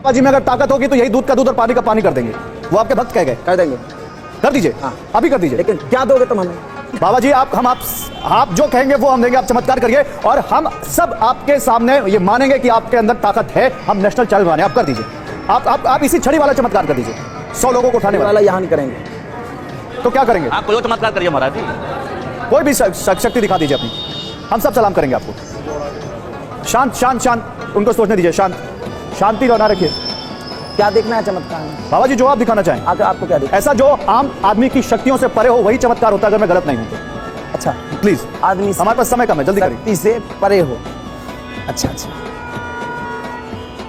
बाबा जी में अगर ताकत होगी तो यही दूध का दूध और पानी का पानी कर देंगे। वो आपके भक्त कह गए। कर देंगे। कर दीजिए। हाँ। अभी कर दीजिए। लेकिन क्या दोगे तुम हमें? बाबा जी आप जो कहेंगे वो हम देंगे। आप चमत्कार करिए और हम सब आपके सामने ये मानेंगे कि आपके अंदर ताकत है। हम नेशनल चैनल बनाने। आप कर दीजिए। आप इसी छड़ी वाला चमत्कार कर दीजिए। 100 लोगों को उठाने वाला। यहाँ नहीं करेंगे तो क्या करेंगे? आप कोई चमत्कार करिए महाराज जी। कोई भी शक्ति दिखा दीजिए अपनी। हम सब सलाम करेंगे आपको। शांत शांत शांत उनको सोचने दीजिए। शांति बना रखिए। क्या देखना है चमत्कार में? बाबा जी जो आप दिखाना चाहें। आपको क्या देखना? ऐसा जो आम आदमी की शक्तियों से परे हो वही चमत्कार होता है, अगर मैं गलत नहीं हूं तो। अच्छा प्लीज आदमी हमारे पास समय कम है, जल्दी करिए। शक्ति से परे हो। अच्छा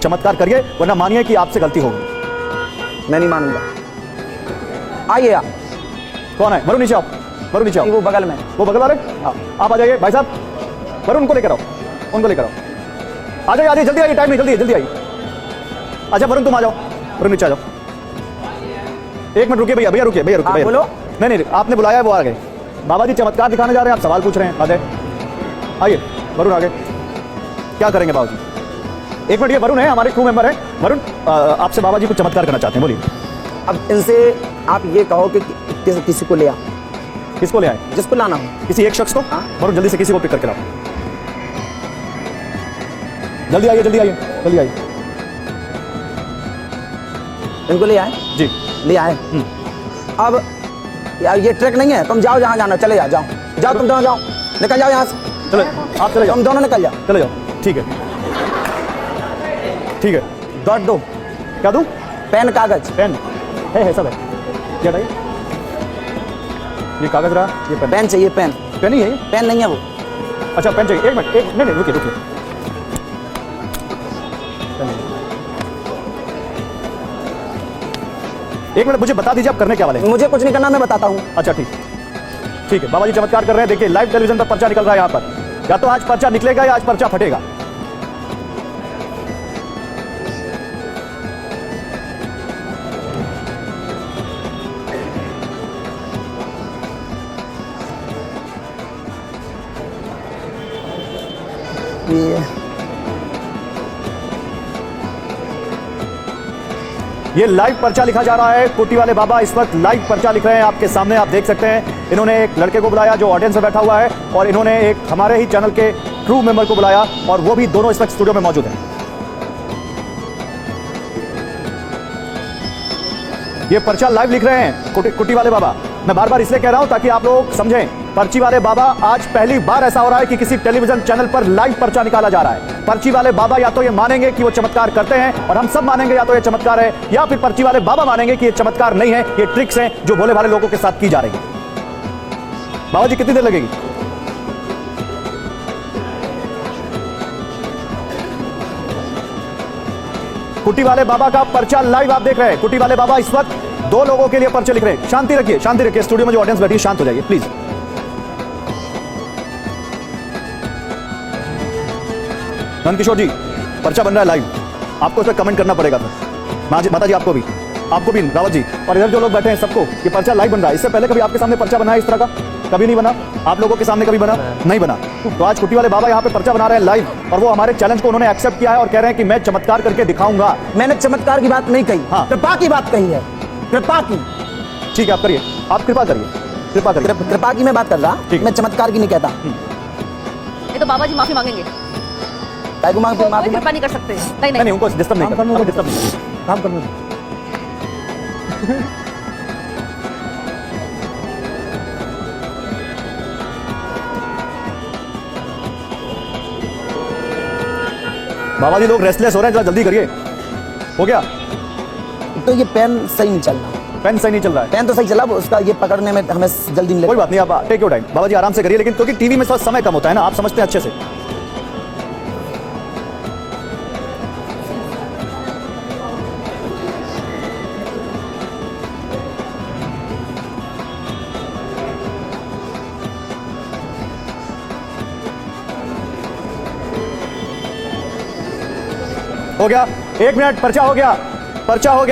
चमत्कार करिए वरना मानिए कि आपसे गलती होगी। मैं नहीं मानूंगा। आइए आप। कौन है? वरुण नीचे आओ। वरुण नीचे आओ। वो बगल में। वो बगल वाले? आप आ जाइए भाई साहब। वरुण उनको लेकर आओ। उनको लेकर आओ। आ जाइए जल्दी आइए। टाइम नहीं, जल्दी आइए। अच्छा वरुण तुम आ जाओ। वरुण नीचे आ जाओ। एक मिनट रुकिए भैया रुकिए। बोलो। नहीं आपने बुलाया है, वो आ गए। बाबा जी चमत्कार दिखाने जा रहे हैं, आप सवाल पूछ रहे हैं। आ जाए आइए वरुण आगे। क्या करेंगे बाबा जी? एक मिनट, ये वरुण है, हमारे क्रू मेंबर है। वरुण आपसे बाबा जी को चमत्कार करना चाहते हैं, बोलिए। अब इनसे आप ये कहो कि किसी को ले आओ। किसको ले आए? जिसको लाना हो। किसी एक शख्स को? वरुण जल्दी से किसी को पिक करके लाओ। जल्दी आइए। इनको ले आए जी। ले आए। अब यार ये ट्रैक नहीं है। तुम जाओ जहाँ जाना। चले जाओ तुम दोनों जाओ। निकल जाओ यहाँ से। चलो आप चले जाओ। तुम दोनों निकल जाओ। चले जाओ। ठीक है। दौड़ दो। क्या दूं? पेन कागज। पेन है सब है। क्या चाहिए? ये कागज रहा, ये पेन। पेन चाहिए। पेन ही है ये? पेन नहीं है वो। अच्छा पेन चाहिए। एक मिनट नहीं रुकिए। एक मिनट मुझे बता दीजिए आप करने क्या वाले हैं? मुझे कुछ नहीं करना, मैं बताता हूँ। अच्छा ठीक है। बाबा जी चमत्कार कर रहे हैं। देखिए लाइव टेलीविजन पर पर्चा निकल रहा है यहाँ पर। या तो आज पर्चा निकलेगा या आज पर्चा फटेगा। ये लाइव पर्चा लिखा जा रहा है। कोटी वाले बाबा इस वक्त लाइव पर्चा लिख रहे हैं आपके सामने, आप देख सकते हैं। इन्होंने एक लड़के को बुलाया जो ऑडियंस में बैठा हुआ है और इन्होंने एक हमारे ही चैनल के क्रू मेंबर को बुलाया और वो भी दोनों इस वक्त स्टूडियो में मौजूद हैं। ये पर्चा लाइव लिख रहे हैं कुटी वाले बाबा। मैं बार बार इसलिए कह रहा हूं ताकि आप लोग समझें। पर्ची वाले बाबा आज पहली बार ऐसा हो रहा है कि किसी टेलीविजन चैनल पर लाइव पर्चा निकाला जा रहा है। पर्ची वाले बाबा या तो ये मानेंगे कि वो चमत्कार करते हैं और हम सब मानेंगे या तो ये चमत्कार है, या फिर पर्ची वाले बाबा मानेंगे कि ये चमत्कार नहीं है, ये ट्रिक्स हैं जो भोले भाले लोगों के साथ की जा रही है। बाबा जी कितनी देर लगेगी? कुटी वाले बाबा का पर्चा लाइव आप देख रहे हैं। कुटी वाले बाबा इस वक्त 2 लोगों के लिए पर्चे लिख रहे हैं। शांति रखिए। स्टूडियो में जो ऑडियंस बैठी है शांत हो जाइए प्लीज। नंदकिशोर जी पर्चा बन रहा है लाइव। आपको इस पर कमेंट करना पड़ेगा। माता जी आपको भी रावत जी और इधर जो लोग बैठे हैं सबको ये पर्चा लाइव बन रहा है। इससे पहले कभी आपके सामने पर्चा बना है इस तरह का? कभी नहीं बना। आप लोगों के सामने कभी बना नहीं बना। तो आज कुटी वाले बाबा यहाँ पे पर्चा बना रहे हैं लाइव और वो हमारे चैलेंज को उन्होंने एक्सेप्ट किया है और कह रहे हैं कि मैं चमत्कार करके दिखाऊंगा। मैंने चमत्कार की बात नहीं कही। हाँ। कृपा की बात कही है। कृपा की। ठीक है आप करिए। आप कृपा करिए। कृपा की मैं बात कर रहा। मैं चमत्कार की नहीं कहता। ये तो बाबा जी माफी मांगेंगे। माफी कृपा नहीं कर सकते। नहीं उनको डिस्टर्ब नहीं काम करने दो। बाबा जी लोग रेस्टलेस हो रहे हैं, जरा जल्दी करिए। हो गया? तो ये पेन सही नहीं चल रहा। पेन सही नहीं चल रहा है? पेन तो सही चला, उसका ये पकड़ने में हमें जल्दी मिलेगा। कोई बात नहीं, आप टेक योर टाइम। बाबा जी आराम से करिए, लेकिन क्योंकि टीवी में थोड़ा समय कम होता है ना, आप समझते हैं अच्छे से। हो गया? 1 मिनट। पर्चा हो गया।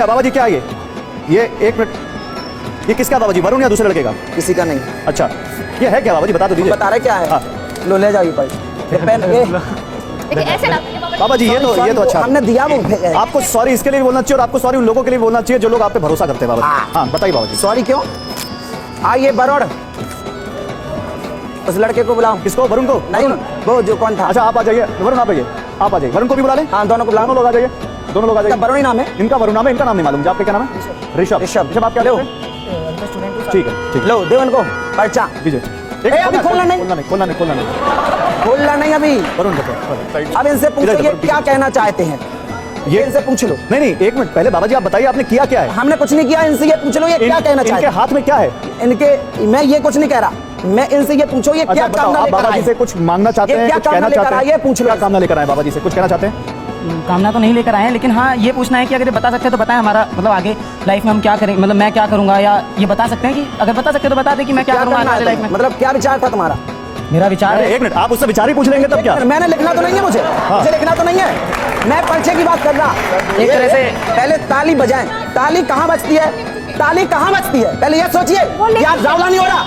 बाबा जी क्या ये 1 मिनट। ये किसका बाबा जी? वरुण या दूसरे लड़के का? किसी का नहीं। अच्छा ये है क्या बाबा जी? बता दो दीजिए। बता रहे क्या है? हाँ। लो ले जाइए भाई। पेन ऐसे बाबा जी ये तो अच्छा है। हमने दिया वो आपको सॉरी इसके लिए भी बोलना चाहिए और आपको सॉरी उन लोगों के लिए भी बोलना चाहिए जो लोग आप पे भरोसा करते हैं बाबा जी। हाँ बताइए बाबा जी। सॉरी क्यों? आइए बरोड़, उस लड़के को बुलाओ। किसको? वरुण को? नहीं, वो जो कौन था। अच्छा आप आ जाइए वरुण, आप आइए, आप आ जाइए, वरुण को भी बुला लें। हाँ दोनों को बुलाओ। दोनों लोग आ जाइए, दोनों लोग आ जाइए। वरुण ही नाम है इनका वरुण नाम है, इनका नाम नहीं मालूम मुझे। आपका क्या नाम है? ऋषभ। ऋषभ आप क्या लो। लेते हैं? ठीक है ठीक है, लो देवन को पर्चा दीजिए। अभी खोलना नहीं, खोलना नहीं। खोलना नहीं अभी। वरुण बताओ। अब इनसे पूछो ये क्या कहना चाहते हैं, ये इनसे पूछ लो। नहीं एक मिनट पहले बाबा जी आप बताइए आपने किया क्या है? हमने कुछ नहीं किया, इनसे ये पूछ लो ये क्या कहना चाहते इनके हैं। हाथ में क्या है? इनके, मैं ये कुछ नहीं कह रहा, मैं इनसे ये पूछो ये क्या अच्छा बताओ, कामना आप लेकर बाबा जी आए? से कुछ मांगना चाहते ये हैं, क्या कुछ कहना कामना लेकर चाहते आए? हैं? ये पूछ लो। क्या कामना लेकर आए बाबा जी से? कुछ कहना चाहते हैं? कामना तो नहीं लेकर आए हैं, लेकिन हाँ ये पूछना है कि अगर ये बता सकते हैं तो बताएं हमारा मतलब आगे लाइफ में हम क्या करें, मतलब मैं क्या करूंगा, या ये बता सकते हैं कि अगर बता सकते हैं तो बता दें कि मैं क्या करूंगा करना आगे है लाइफ में। मतलब क्या विचार था तुम्हारा? मेरा विचार अरे है, एक मिनट, आप उससे विचार ही पूछ लेंगे तब क्या? मैंने लिखना तो नहीं है, मुझे लिखना तो नहीं है, मैं पर्चे की बात कर रहा। एक तरह से पहले ताली बजाएं, ताली कहाँ बजती है, ताली कहाँ बजती है, पहले ये सोचिए। यार रावला नहीं हो रहा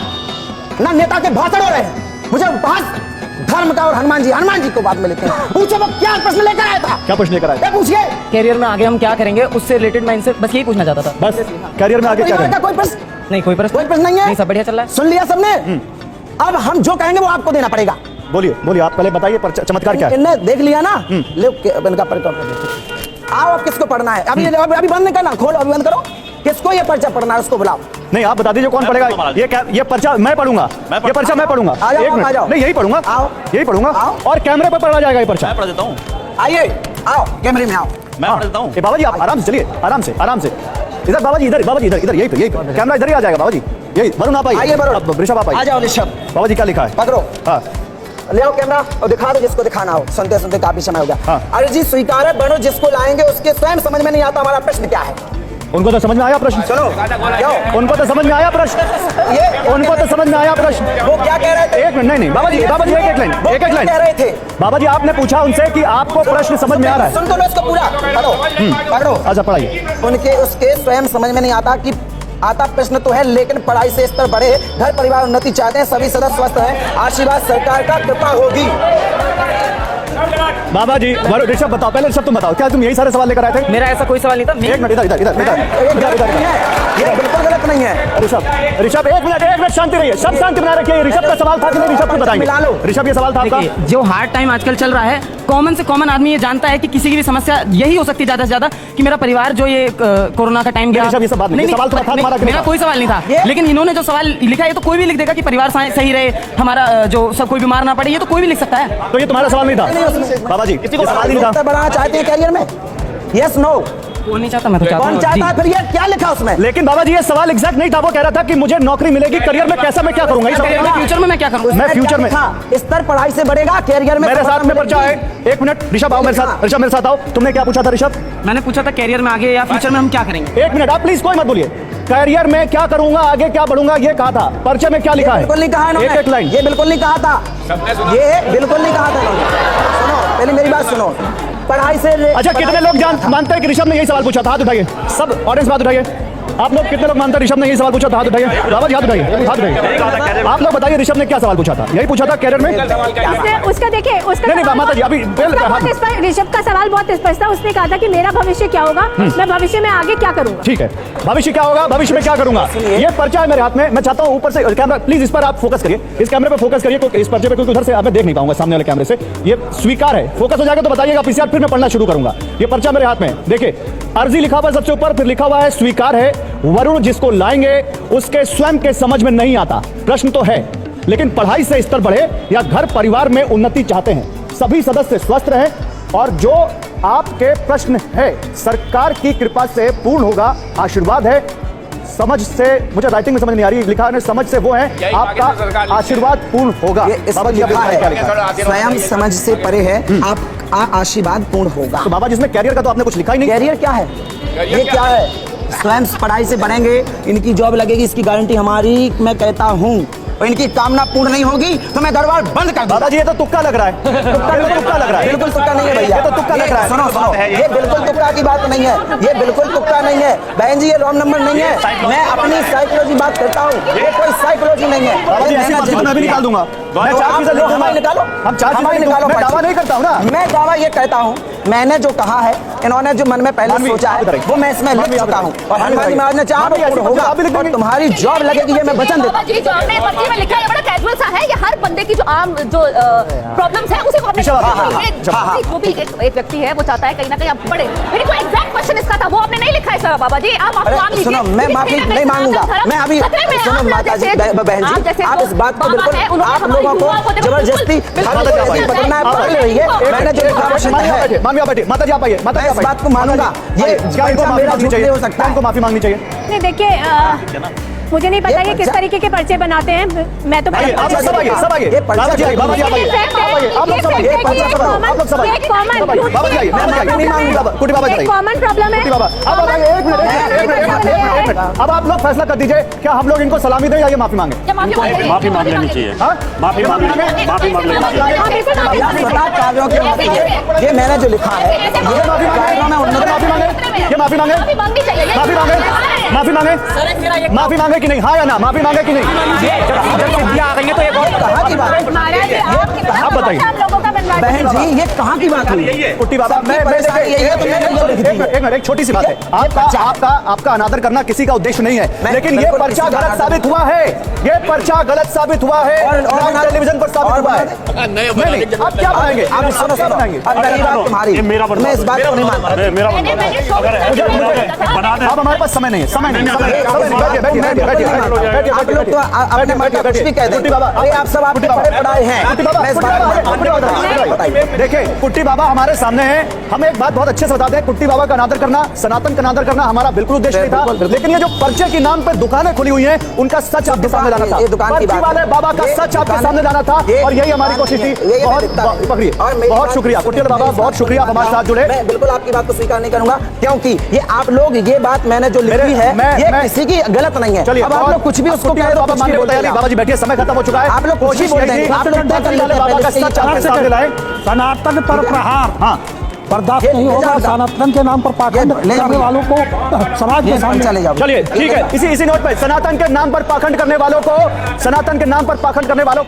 ना, नेता के भाषण हो रहे हैं, मुझे बहस धर्म का और हनुमान जी को बाद में लेते हैं। पूछो वो क्या प्रश्न लेकर आया था, क्या प्रश्न लेकर आए? क्या पूछिए? कैरियर में आगे हम क्या करेंगे उससे रिलेटेड मैं इनसे बस यही पूछना चाहता था। बस करियर में आगे क्या करें? कोई प्रश्न, नहीं कोई प्रश्न नहीं है। नहीं, सब बढ़िया चल रहा है। सुन लिया सबने? अब हम जो कहेंगे वो आपको देना पड़ेगा। बोलिए आप पहले बताइए चमत्कार क्या है? इनने देख लिया ना, ले इनका पर्चा। आओ अब किसको पढ़ना है? अभी बंद नहीं करना, खोलो अभी बंद करो। किसको ये पर्चा पढ़ना है उसको बुलाओ। नहीं आप बता दीजिए कौन पढ़ेगा ये पर्चा? मैं पढ़ूंगा, ये पर्चा मैं पढ़ूंगा। आ जाओ, एक मिनट, आ जाओ। नहीं यही पढ़ूंगा, आओ। यही पढ़ूंगा आओ। और कैमरे पर पढ़ा जाएगा ये पर्चा। मैं पढ़ देता हूँ। आइए आओ कैमरे में आओ। मैं पढ़ देता हूँ। ये बाबा जी आप आराम से चलिए, आराम से इधर बाबा जी, इधर यही कैमरा इधर ही आ जाएगा बाबा जी। यही वरुण आप आइए, आइए वरुण। अब ऋषभ आप आ आइए। जाओ ऋषभ, बाबा जी क्या लिखा है? पकड़ो, हाँ ले आओ कैमरा और दिखा दो जिसको दिखाना हो। सुनते सुनते काफी समय हो गया। हाँ। अरे जी स्वीकार है, बनो जिसको लाएंगे उसके स्वयं समझ में नहीं आता हमारा प्रश्न क्या है। उनको तो समझ में आया प्रश्न। चलो क्यों? उनको तो समझ में आया प्रश्न, ये उनको तो समझ में आया प्रश्न। वो क्या कह रहे थे? एक मिनट, नहीं बाबा जी एक लाइन, वो एक क्या लाइन। कह रहे थे? बाबा जी आपने पूछा उनसे कि आपको प्रश्न समझ में आ रहा है? सुन तो लो इसको पूरा, पढ़ो। अच्छा पढ़ाइए। उनके उसके स्वयं समझ में नहीं आता कि आता प्रश्न तो है, लेकिन पढ़ाई से स्तर बढ़े, घर परिवार उन्नति चाहते हैं, सभी सदस्य स्वस्थ हैं, आशीर्वाद सरकार का कृपा होगी। बाबा जी ऋषभ बताओ, पहले ऋषभ तुम बताओ, क्या तुम यही सारे सवाल लेकर आए थे? मेरा ऐसा कोई सवाल नहीं था। एक मिनट, इधर ये बिल्कुल गलत नहीं है। ऋषभ एक मिनट शांति रहिए, सब शांति बना रखिए। ऋषभ का सवाल था कि नहीं, ऋषभ को बताएंगे। मिला लो। ऋषभ ये सवाल था आपका? देखिए, जो हार्ड टाइम आजकल चल रहा है, कॉमन से कॉमन आदमी ये जानता है कि किसी की भी समस्या यही हो सकती है ज्यादा से ज्यादा कि मेरा परिवार जो ये कोरोना का टाइम गया। ऋषभ ये सब बात नहीं, सवाल तो था तुम्हारा कि मेरा नहीं? कोई सवाल नहीं था, लेकिन इन्होंने जो सवाल लिखा है ये तो कोई भी लिख देगा कि परिवार सही रहे, हमारा जो सब कोई बीमार ना पड़े, ये तो कोई भी लिख सकता है। तो ये तुम्हारा सवाल नहीं था बाबा जी? ये सवाल नहीं था। बढ़ाना चाहते हैं कैरियर में? Yes no? कौन नहीं चाहता? मैं तो चाहता कौन हूँ। चाहता जी। है? फिर ये क्या लिखा उसमें? लेकिन बाबा जी ये सवाल एग्जैक्ट नहीं था। वो कह रहा था कि मुझे नौकरी मिलेगी, करियर में कैसा, मैं क्या करूंगा? ये करियर में, फ्यूचर में मैं क्या करूँगा? मैं फ्यूचर में स्तर पढ़ाई से बढ़ेगा, कैरियर में मेरे साथ में पर्चा है। एक मिनट ऋषभ आओ मेरे साथ, ऋषभ मेरे साथ आओ। तुमने क्या पूछा था ऋषभ? मैंने पूछा था कैरियर में आगे या फ्यूचर में हम क्या करेंगे। एक मिनट आप प्लीज कोई मत बोलिए। करियर में क्या करूंगा, आगे क्या बढ़ूंगा, ये कहा था। पर्चे में क्या लिखा है? बिल्कुल नहीं कहा इन्होंने। एक लाइन। ये बिल्कुल नहीं कहा था, ये बिल्कुल नहीं कहा था इन्होंने। सुनो पहले मेरी बात सुनो। पढ़ाई से अच्छा कितने लोग मानते हैं कि ऋषभ ने यही सवाल पूछा था? हाथ उठाइए सब, ऑडियंस हाथ उठाइए। आप लोग कितने लोग मानते हैं ऋषभ ने यही सवाल पूछा था? हाथ उठाइए बाबा जी, हाथ उठाइए। आप लोग बताइए ऋषभ ने क्या सवाल पूछा था? यही पूछा था कैरियर में? उसका देखिए, उसका नहीं माता जी अभी ऋषभ का सवाल बहुत स्पष्ट था। उसने कहा था कि मेरा भविष्य क्या होगा, मैं भविष्य में आगे क्या करूंगा। ठीक है, भविष्य क्या होगा, भविष्य में क्या करूंगा, ये पर्चा है मेरे हाथ में। मैं चाहता हूं ऊपर से कैमरा प्लीज इस पर आप फोकस करिए, इस कैमरे पे फोकस करिए, क्योंकि इस पर्चे पे क्योंकि उधर से आप देख नहीं पाऊंगा सामने वाले कैमरे से। ये स्वीकार है, फोकस हो जाएगा तो बताइएगा, पीसीआर फिर मैं पढ़ना शुरू करूंगा। ये पर्चा मेरे हाथ में देखिए, अर्जी लिखा हुआ है सबसे ऊपर, फिर लिखा हुआ है स्वीकार है। वरुण जिसको लाएंगे उसके स्वयं के समझ में नहीं आता प्रश्न तो है, लेकिन पढ़ाई से स्तर बढ़े या घर परिवार में उन्नति चाहते हैं, सभी सदस्य स्वस्थ रहें, और जो आपके प्रश्न है सरकार की कृपा से पूर्ण होगा, आशीर्वाद है। समझ से, मुझे राइटिंग में समझ नहीं आ रही, लिखा है समझ से वो है आपका आशीर्वाद पूर्ण होगा। बाबा जी लिखा क्या लिखा है? स्वयं समझ से परे है, आप आशीर्वाद पूर्ण होगा। तो बाबा जी इसमें कैरियर का तो आपने कुछ लिखा ही नहीं। कैरियर क्या है? ये क्या है? स्वयं पढ़ाई से बढ़ेंगे, इनकी जॉब लगेगी, इसकी गारंटी हमारी। मैं कहता हूँ और इनकी कामना पूर्ण नहीं होगी तो मैं दरबार बंद कर दूंगा। बाबा जी ये तो तुक्का लग रहा है, तुक्का लग रहा है, बिल्कुल तुक्का नहीं है भैया, ये तो तुक्का लग रहा है। सुनो सुनो, ये बिल्कुल तुक्का की बात नहीं है, ये बिल्कुल तुक्का नहीं है बहन जी, ये रॉन्ग नंबर नहीं है। मैं अपनी साइकोलॉजी बात करता हूँ, ये कोई साइकोलॉजी नहीं है। बाबा जी ऐसी बात तो मैं भी निकाल दूंगा, मैं 4 फीसद लिख दूंगा। निकालो, हम 4 फीसद निकालो, मैं दावा नहीं करता हूँ ना। मैं दावा ये कहता हूँ, मैंने जो कहा है, इन्होंने जो मन में पहले मानवी, सोचा आप है बताइए। वो मैं इसमें लिख मानवी, आप चुका हूँ बताइए। और हनुमान जी महाराज ने चाहा मानवी, तो पूर्ण होगा आप भी लिख और देंगे। तुम्हारी जॉब लगेगी, ये मैं वचन देता बाबा हूँ। जी जो आपने पर्ची में लिखा है ये बड़ा कैजुअल सा है, ये हर बंदे की जो आम जो प्रॉब्लम्स है उसी को आपने हाँ, हाँ, लिखा है। ये हाँ, हाँ। जो भी एक व्यक्ति है वो चाहता है कहीं ना कहीं आप पढ़े, मेरी कोई एग्जैक्ट क्वेश्चन इसका था वो आपने नहीं लिखा है सर। बाबा जी आप माफी मांग अरे लीजिए। सुनो, मैं माफी नहीं मांगूंगा, मैं अभी सुनो माता जी, बहन जी, आप इस बात को बिल्कुल आप लोगों को जबरदस्ती पकड़ना पकड़ रही है। मैंने जो लिखा वो शुद्ध है। मानवी आप बैठिए, माता जी आप आइए, माता जी मैं आप इस बात को मानूंगा, ये क्या इनको माफी मेरा मांगनी झूठ चाहिए? नहीं हो सकता है। इनको माफी मांगनी चाहिए। नहीं देखिए मुझे नहीं पता ये किस तरीके के पर्चे बनाते हैं, मैं तो आइए, आप सब आइए, सब आइए। ये पर्चा बाबा जी आइए, बाबा जी आप आइए, आप आइए, आप लोग सब आइए, आप लोग सब आइए, आप लोग सब आइए। बाबा जी आइए, बाबा जी आइए, नहीं मांगूंगा, कुटी बाबा जी आइए। कॉमन प्रॉब्लम है। कुटी बाबा अब बताइए, एक मिनट, अब आप लोग फैसला कर दीजिए, क्या हम लोग इनको सलामी दें या ये माफी मांगे? माफी मांग लेनी चाहिए, हाँ? माफी मांग लेनी चाहिए। सदा कार्यों के माफी है। ये मैंने जो लिखा है ये माफी कार्यों में उन्नति मांगे, ये माफी मांगे, माफी मांगनी चाहिए, ये माफी मांगे, माफी मांगे, माफी मांगे कि नहीं, हाँ या ना, माफी मांगे कि नहीं? आ गई है तो ये कहाँ की बात है? आप बताइए। बहन जी ये कहाँ की बात हुई? कुट्टी बाबा सबकी परेशानी यही है तो मैंने जो लिख दी है। एक मिनट, एक छोटी सी बात है, आपका अनादर करना किसी का उद्देश्य नहीं है, लेकिन ये बिल्कुल पर्चा किसी का गलत अनादर साबित हुआ है, ये पर्चा गलत साबित हुआ है, और टेलीविजन पर साबित हुआ है। नहीं, आप क्या बनाएंगे? आप सुनो क्या बनाएंगे? अब पहली बात तुम्हारी, ये मेरा मैं इस बात को नहीं मानता। मेरा बना दे। अब हमारे पास समय नहीं है, समय नहीं, बैठिए, बैठिए, आप लोग तो अपने मन का कुछ भी कह देते हैं। अरे आप सब आपके पढ़े पढ़ाए हैं, मैं इस बात को बताइए। देखिए कुट्टी बाबा हमारे सामने हैं, हम एक बात बहुत अच्छे से बताते हैं, कुट्टी बाबा का अनादर करना, सनातन का अनादर करना हमारा बिल्कुल उद्देश्य नहीं था, लेकिन ये जो पर्चे के नाम पे दुकानें खुली हुई हैं उनका सच आपके सामने लाना था, ये दुकान की पर्ची बात वाले है। बाबा का ये सच आपके दुकान- सामने लाना था ये और यही हमारी दुकान कोशिश की थी। है। ये बहुत मैं दिखता हूं। पकड़िए, और मेरी बहुत बात- शुक्रिया कुट्टी बाबा, बहुत शुक्रिया आप हमारे साथ जुड़े। मैं बिल्कुल आपकी बात को स्वीकार नहीं करूंगा, क्योंकि ये आप लोग ये बात मैंने जो लिखी है ये किसी की गलत नहीं है। चलिए अब आप लोग कुछ भी उसको कह दो, बाबा कुछ भी मानने को बोलते तैयार नहीं। जाओ। बाबा जी बैठिए, समय खत्म हो चुका है। आप लोग कुछ भी कोशिश बोलते यही हैं, थी, आप लोग तय कर लीजिए बाबा का पहले से सच आपके सामने लाए। सनातन पर प्रहार हाँ बर्दाश्त ये नहीं ले होगा। जाओ। सनातन के नाम पर पाखंड ये ले जाओ। करने वालों को समाज के सामने चले जाओ। चलिए ठीक है, इसी नोट पे सनातन के नाम पर पाखंड करने वालों को, सनातन के नाम पर पाखंड करने वालों